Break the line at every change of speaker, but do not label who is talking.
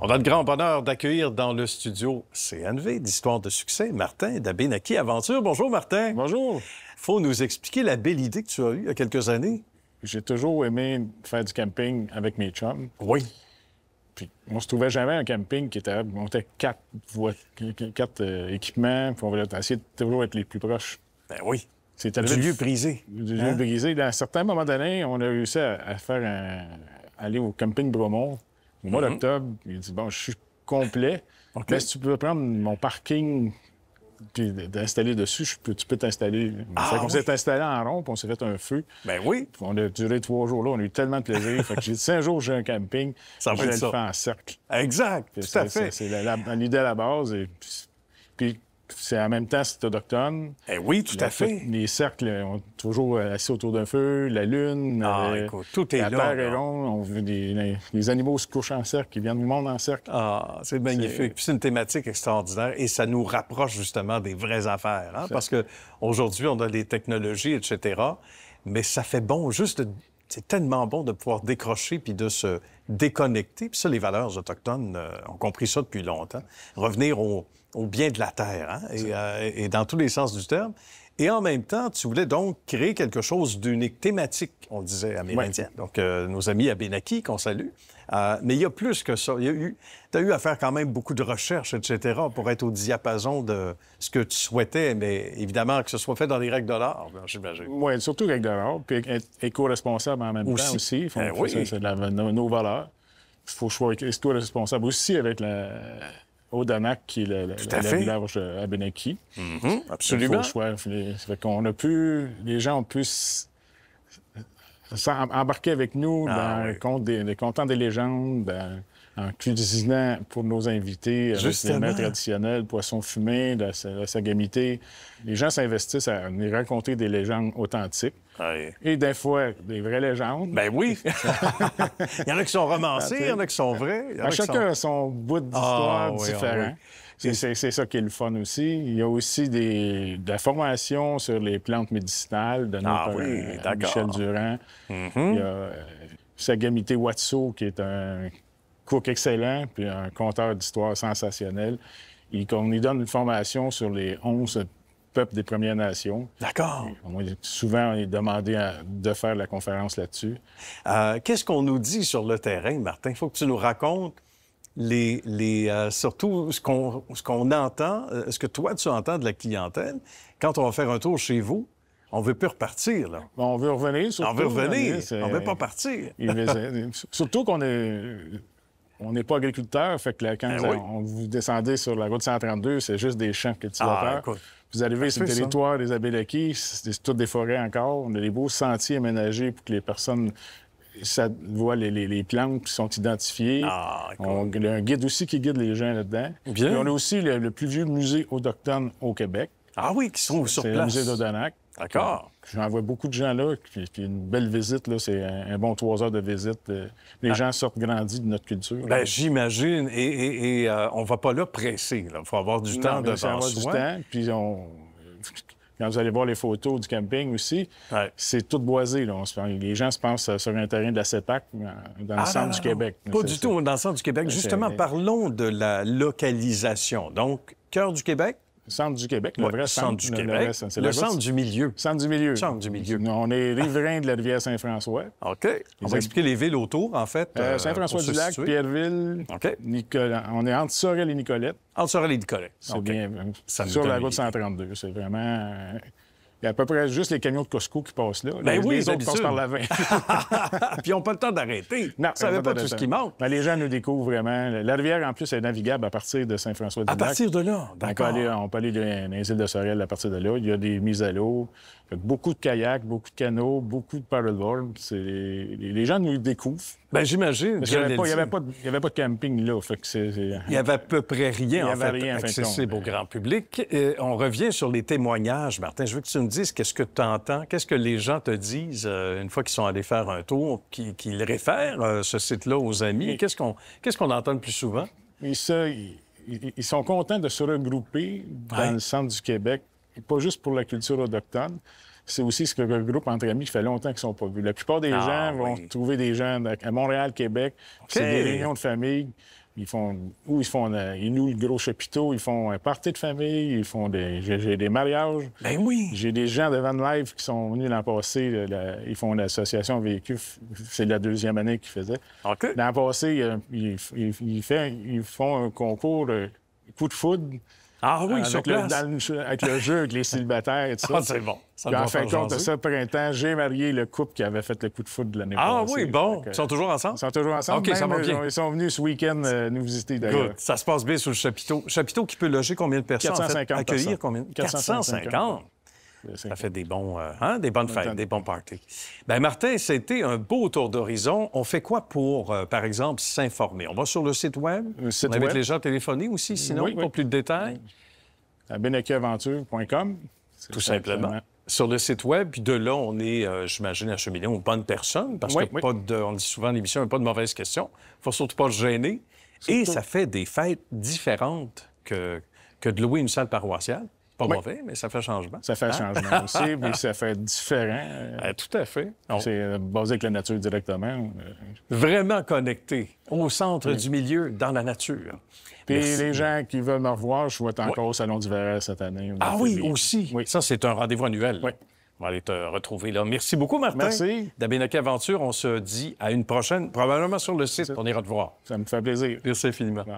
On a le grand bonheur d'accueillir dans le studio CNV d'Histoire de succès, Martin d'Abénaquis Aventure. Bonjour, Martin.
Bonjour.
Faut nous expliquer la belle idée que tu as eue il y a quelques années.
J'ai toujours aimé faire du camping avec mes chums.
Oui.
Puis on se trouvait jamais un camping qui était... On était quatre équipements, puis on voulait essayer de toujours être les plus proches.
Ben oui.
C'était
Du lieu brisé.
Du lieu brisé. À un certain moment donné, on a réussi à faire aller au camping Bromont au mois d'octobre. Il dit, bon, je suis complet.
Okay.
Mais si tu peux prendre mon parking puis d'installer dessus, tu peux t'installer. On s'est installé en rond, puis on s'est fait un feu.
Ben oui.
Puis on a duré 3 jours là, on a eu tellement de plaisir. Fait que j'ai dit, 5 jours, j'ai un camping,
Ça
je vais le faire en cercle.
Exact,
Puis
tout à fait.
C'est l'idée à la base. Et puis c'est en même temps, c'est autochtone.
Eh oui, tout à fait.
Les cercles, on est toujours assis autour d'un feu, la lune.
Écoute, tout est
la
là.
La terre est ronde, on veut les animaux se couchent en cercle, ils viennent du monde en cercle.
Ah, c'est magnifique. Puis c'est une thématique extraordinaire et ça nous rapproche justement des vraies affaires. Hein? Parce qu'aujourd'hui, on a les technologies, etc. Mais ça fait bon juste c'est tellement bon de pouvoir décrocher puis de se déconnecter. Puis ça, les valeurs autochtones ont compris ça depuis longtemps. Revenir au bien de la terre, hein? Et dans tous les sens du terme. Et en même temps, tu voulais donc créer quelque chose d'unique, thématique, on disait, amérindien. Oui. Donc, nos amis Abénaquis, qu'on salue. Mais il y a plus que ça. Tu as eu à faire quand même beaucoup de recherches, etc., pour être au diapason de ce que tu souhaitais, mais évidemment que ce soit fait dans les règles de l'art, j'imagine.
Oui, surtout règles de l'art, puis être éco-responsable en même temps aussi.
Oui.
C'est nos valeurs. Il faut choisir éco-responsable aussi avec Odanak, qui est le village Abénaquis.
Absolument.
Les gens ont pu embarquer avec nous dans les contents des légendes, en cuisinant pour nos invités avec les mets traditionnels, poissons fumés, la sagamité. Les gens s'investissent à nous raconter des légendes authentiques.
Oui.
Et des fois, des vraies légendes.
Ben oui! Il y en a qui sont romancés, il y en a qui sont vrais.
Chacun a son bout d'histoire différent. C'est ça qui est le fun aussi. Il y a aussi de la formation sur les plantes médicinales de notre Michel Durand. Il y a Sagamité Watso, qui est un cook excellent, puis un conteur d'histoires sensationnel. On lui donne une formation sur les 11 peuples des Premières Nations.
D'accord.
Souvent, on est demandé de faire la conférence là-dessus.
Qu'est-ce qu'on nous dit sur le terrain, Martin? Il faut que tu nous racontes surtout ce qu'on entend, ce que toi, tu entends de la clientèle. Quand on va faire un tour chez vous, on ne veut plus repartir, là.
On veut revenir, surtout.
On veut revenir, on ne veut pas partir.
Surtout qu'on on n'est pas agriculteur, fait que là, quand vous descendez sur la route 132, c'est juste des champs cultivateurs. Vous arrivez sur le territoire des Abénaquis, c'est toutes des forêts encore. On a des beaux sentiers aménagés pour que les personnes voient les plantes qui sont identifiées. On a un guide aussi qui guide les gens là-dedans. Bien. Et on a aussi le plus vieux musée autochtone au Québec.
Ah oui, qui sont sur place.
C'est le musée d'Odanak.
D'accord.
J'envoie beaucoup de gens là, puis une belle visite, là, c'est un bon 3 heures de visite. Les gens sortent grandis de notre culture.
Bien, j'imagine. Et on ne va pas là pressé. Il faut avoir du temps devant soi.
Du temps, puis quand vous allez voir les photos du camping aussi, c'est tout boisé. Là. Les gens se pensent sur un terrain de la CEPAC dans le centre du Québec.
Pas du tout dans le centre du Québec. Justement, parlons de la localisation. Donc, cœur du Québec?
Centre du Québec, le vrai centre
du Québec. Le centre du milieu.
Centre du milieu.
Centre du milieu.
On est riverains de la rivière Saint-François.
OK. On va expliquer les villes autour, en fait.
Saint-François-du-Lac, Pierreville, on est entre Sorel et Nicolette.
Entre Sorel et Nicolette.
C'est bien sur la route 132. C'est vraiment... Il y a à peu près juste les camions de Costco qui passent là. Les autres passent par la 20.
Puis ils n'ont pas le temps d'arrêter. Non, ça ne savait pas tout ce qui manque.
Mais les gens nous découvrent vraiment. La rivière, en plus, est navigable à partir de Saint-François-du-Lac.
À partir de là, d'accord.
On peut aller dans les îles de Sorel à partir de là. Il y a des mises à l'eau. Beaucoup de kayaks, beaucoup de canots, beaucoup de paddleboard. Les gens nous découvrent.
Bien, j'imagine.
Il n'y avait pas de camping là.
Il n'y avait à peu près rien, accessible au grand public. On revient sur les témoignages, Martin. Je veux que tu me dises qu'est-ce que tu entends, qu'est-ce que les gens te disent une fois qu'ils sont allés faire un tour, qu'ils réfèrent ce site-là aux amis. Qu'est-ce qu'on entend le plus souvent?
Ils sont contents de se regrouper dans le centre du Québec, pas juste pour la culture autochtone. C'est aussi ce que regroupe entre amis qui fait longtemps qu'ils ne sont pas vus. La plupart des gens vont trouver des gens à Montréal, Québec. C'est des réunions de famille. Ils louent le gros chapiteau, ils font un party de famille, j'ai des mariages.
Ben oui!
J'ai des gens de Van Life qui sont venus l'an passé. Ils font l'association véhicule. C'est la 2e année qu'ils faisaient.
OK.
L'an passé, ils font un concours coup de foudre.
Ah oui, sur place.
Avec le jeu, avec les célibataires et tout ça.
Ah, c'est bon.
Puis en fin de compte de ça, printemps, j'ai marié le couple qui avait fait le coup de foudre de l'année passée.
Ah oui, bon. Ils sont toujours ensemble?
Ils sont toujours ensemble.
OK, ça va bien.
Ils sont venus ce week-end nous visiter d'ailleurs.
Good. Ça se passe bien sur le chapiteau. Chapiteau qui peut loger combien de personnes?
450
en fait? Accueillir
personnes.
combien? 450. Ça fait des bonnes fêtes, des bons parties. Bien, Martin, c'était un beau tour d'horizon. On fait quoi pour, par exemple, s'informer? On va sur le site Web? On invite les gens à téléphoner aussi, sinon, pour plus de détails?
À benekeaventure.com.
Tout simplement. Sur le site Web, puis de là, on est, j'imagine, acheminé aux bonnes personnes, parce que on dit souvent à l'émission, il n'y a pas de mauvaises questions. Il ne faut surtout pas se gêner. Et ça fait des fêtes différentes que de louer une salle paroissiale. Pas mauvais, mais ça fait changement.
Ça fait changement aussi, mais ça fait différent.
Tout à fait.
C'est basé avec la nature directement.
Vraiment connecté au centre du milieu, dans la nature.
Puis les gens qui veulent me revoir, je vais être encore au Salon d'hiver cette année.
Ah oui, aussi? Oui. Ça, c'est un rendez-vous annuel.
Oui.
On va aller te retrouver là. Merci beaucoup, Martin.
Merci.
D'Abénaquet Aventure, on se dit à une prochaine, probablement sur le site. On ira te voir.
Ça me fait plaisir.
Merci infiniment.
Ouais.